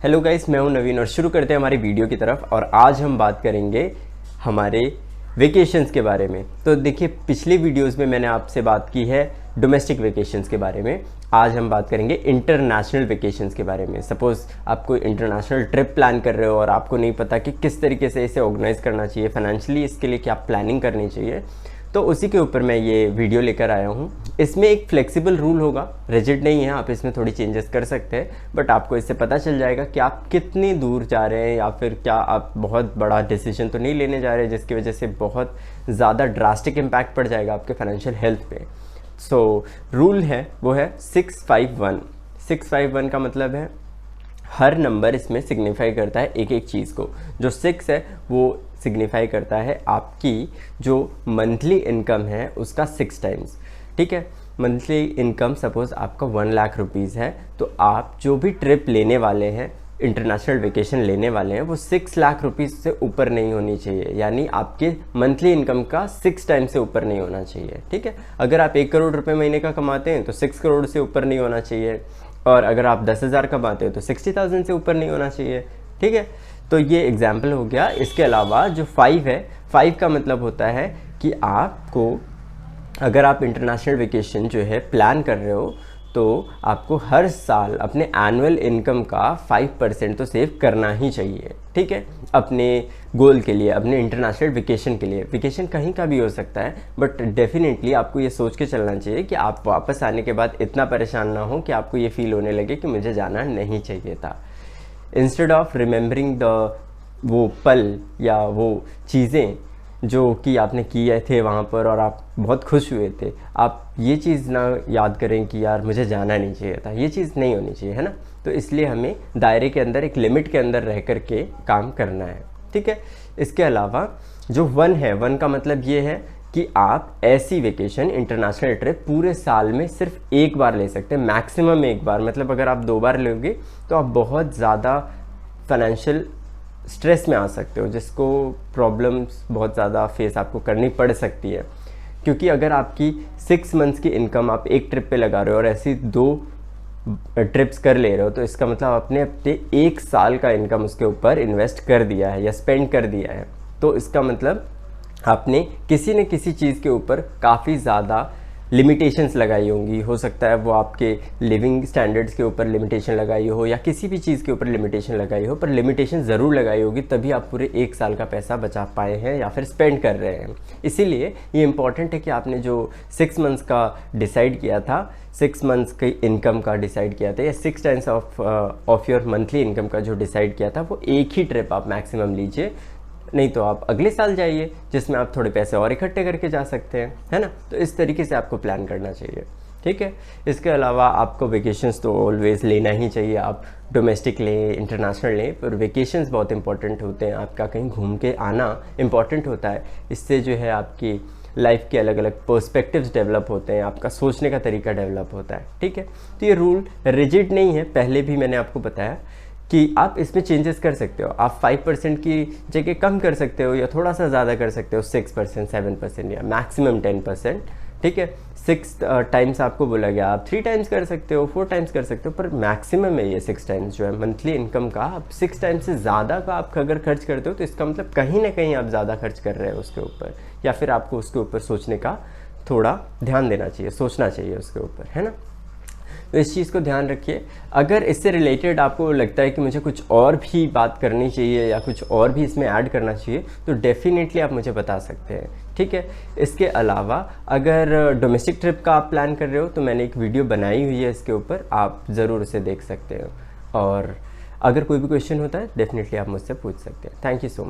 Hello guys, मैं हूं नवीन और शुरू करते हैं हमारी वीडियो की तरफ। और आज हम बात करेंगे हमारे वेकेशंस के बारे में। तो देखिए, पिछली वीडियोस में मैंने आपसे बात की है डोमेस्टिक वेकेशंस के बारे में। आज हम बात करेंगे इंटरनेशनल वेकेशंस के बारे में। सपोज़ आप कोई इंटरनेशनल ट्रिप प्लान कर रहे हो और आपको नहीं पता कि किस तरीके से इसे ऑर्गेनाइज करना चाहिए, फाइनेंशियली इसके लिए क्या प्लानिंग करनी चाहिए, तो उसी के ऊपर मैं ये वीडियो लेकर आया हूँ। इसमें एक फ्लेक्सिबल रूल होगा, रिजिड नहीं है, आप इसमें थोड़ी चेंजेस कर सकते हैं, बट आपको इससे पता चल जाएगा कि आप कितनी दूर जा रहे हैं या फिर क्या आप बहुत बड़ा डिसीजन तो नहीं लेने जा रहे हैं जिसकी वजह से बहुत ज़्यादा ड्रास्टिक इम्पैक्ट पड़ जाएगा आपके फाइनेंशियल हेल्थ पे। सो रूल है वो है 651। 651 का मतलब है हर नंबर इसमें सिग्निफाई करता है एक एक चीज़ को। जो 6 है वो सिग्निफाई करता है आपकी जो मंथली इनकम है उसका 6 टाइम्स। ठीक है, मंथली इनकम सपोज़ आपका 1 लाख रुपीज़ है, तो आप जो भी ट्रिप लेने वाले हैं, इंटरनेशनल वेकेशन लेने वाले हैं, वो 6 लाख रुपीज़ से ऊपर नहीं होनी चाहिए। यानी आपके मंथली इनकम का 6 टाइम से ऊपर नहीं होना चाहिए। ठीक है, अगर आप 1 करोड़ रुपए महीने का कमाते हैं तो 6 करोड़ से ऊपर नहीं होना चाहिए, और अगर आप 10,000 कमाते हो तो 60,000 से ऊपर नहीं होना चाहिए। ठीक है, तो ये एग्जाम्पल हो गया। इसके अलावा जो 5 है, 5 का मतलब होता है कि आपको, अगर आप इंटरनेशनल वेकेशन जो है प्लान कर रहे हो, तो आपको हर साल अपने एनुअल इनकम का 5% तो सेव करना ही चाहिए। ठीक है, अपने गोल के लिए, अपने इंटरनेशनल वेकेशन के लिए। वेकेशन कहीं का भी हो सकता है, बट डेफिनेटली आपको ये सोच के चलना चाहिए कि आप वापस आने के बाद इतना परेशान ना हो कि आपको ये फील होने लगे कि मुझे जाना नहीं चाहिए था। इंस्टेड ऑफ रिमेंबरिंग द वो पल या वो चीज़ें जो कि आपने किए थे वहाँ पर और आप बहुत खुश हुए थे, आप ये चीज़ ना याद करें कि यार मुझे जाना नहीं चाहिए था। ये चीज़ नहीं होनी चाहिए, है ना। तो इसलिए हमें दायरे के अंदर, एक लिमिट के अंदर रह कर के काम करना है। ठीक है, इसके अलावा जो 1 है, 1 का मतलब ये है कि आप ऐसी वेकेशन, इंटरनेशनल ट्रिप पूरे साल में सिर्फ एक बार ले सकते हैं, मैक्सिमम एक बार। मतलब अगर आप 2 बार लोगे तो आप बहुत ज़्यादा फाइनेंशियल स्ट्रेस में आ सकते हो, जिसको प्रॉब्लम्स बहुत ज़्यादा फेस आपको करनी पड़ सकती है। क्योंकि अगर आपकी 6 मंथ्स की इनकम आप एक ट्रिप पे लगा रहे हो और ऐसी 2 ट्रिप्स कर ले रहे हो, तो इसका मतलब आपने अपने 1 साल का इनकम उसके ऊपर इन्वेस्ट कर दिया है या स्पेंड कर दिया है। तो इसका मतलब आपने किसी न किसी चीज़ के ऊपर काफ़ी ज़्यादा लिमिटेशंस लगाई होंगी। हो सकता है वो आपके लिविंग स्टैंडर्ड्स के ऊपर लिमिटेशन लगाई हो या किसी भी चीज़ के ऊपर लिमिटेशन लगाई हो, पर लिमिटेशन ज़रूर लगाई होगी, तभी आप पूरे 1 साल का पैसा बचा पाए हैं या फिर स्पेंड कर रहे हैं। इसीलिए ये इंपॉर्टेंट है कि आपने जो 6 मंथ्स का डिसाइड किया था, 6 मंथ्स की इनकम का डिसाइड किया था, या 6 times of your monthly income का जो डिसाइड किया था, वो एक ही ट्रिप आप मैक्सिमम लीजिए। नहीं तो आप अगले साल जाइए जिसमें आप थोड़े पैसे और इकट्ठे करके जा सकते हैं, है ना। तो इस तरीके से आपको प्लान करना चाहिए। ठीक है, इसके अलावा आपको वेकेशंस तो ऑलवेज़ लेना ही चाहिए। आप डोमेस्टिक लें, इंटरनेशनल लें, पर वेकेशंस बहुत इंपॉर्टेंट होते हैं। आपका कहीं घूम के आना इंपॉर्टेंट होता है। इससे जो है आपकी लाइफ के अलग अलग पर्सपेक्टिव्स डेवलप होते हैं, आपका सोचने का तरीका डेवलप होता है। ठीक है, तो ये रूल रिजिड नहीं है, पहले भी मैंने आपको बताया कि आप इसमें चेंजेस कर सकते हो। आप 5% की जगह कम कर सकते हो या थोड़ा सा ज़्यादा कर सकते हो, 6%, 7% या मैक्सिमम 10%। ठीक है, 6 टाइम्स आपको बोला गया, आप 3 टाइम्स कर सकते हो, 4 टाइम्स कर सकते हो, पर मैक्सिमम है ये 6 टाइम्स जो है मंथली इनकम का। आप 6 टाइम्स से ज़्यादा का आप अगर खर्च करते हो तो इसका मतलब कहीं ना कहीं आप ज़्यादा खर्च कर रहे हो उसके ऊपर, या फिर आपको उसके ऊपर सोचने का थोड़ा ध्यान देना चाहिए, सोचना चाहिए उसके ऊपर, है ना। तो इस चीज़ को ध्यान रखिए। अगर इससे रिलेटेड आपको लगता है कि मुझे कुछ और भी बात करनी चाहिए या कुछ और भी इसमें ऐड करना चाहिए, तो डेफिनेटली आप मुझे बता सकते हैं। ठीक है, इसके अलावा अगर डोमेस्टिक ट्रिप का आप प्लान कर रहे हो तो मैंने एक वीडियो बनाई हुई है इसके ऊपर, आप ज़रूर उसे देख सकते हो। और अगर कोई भी क्वेश्चन होता है डेफिनेटली आप मुझसे पूछ सकते हैं। Thank you so much.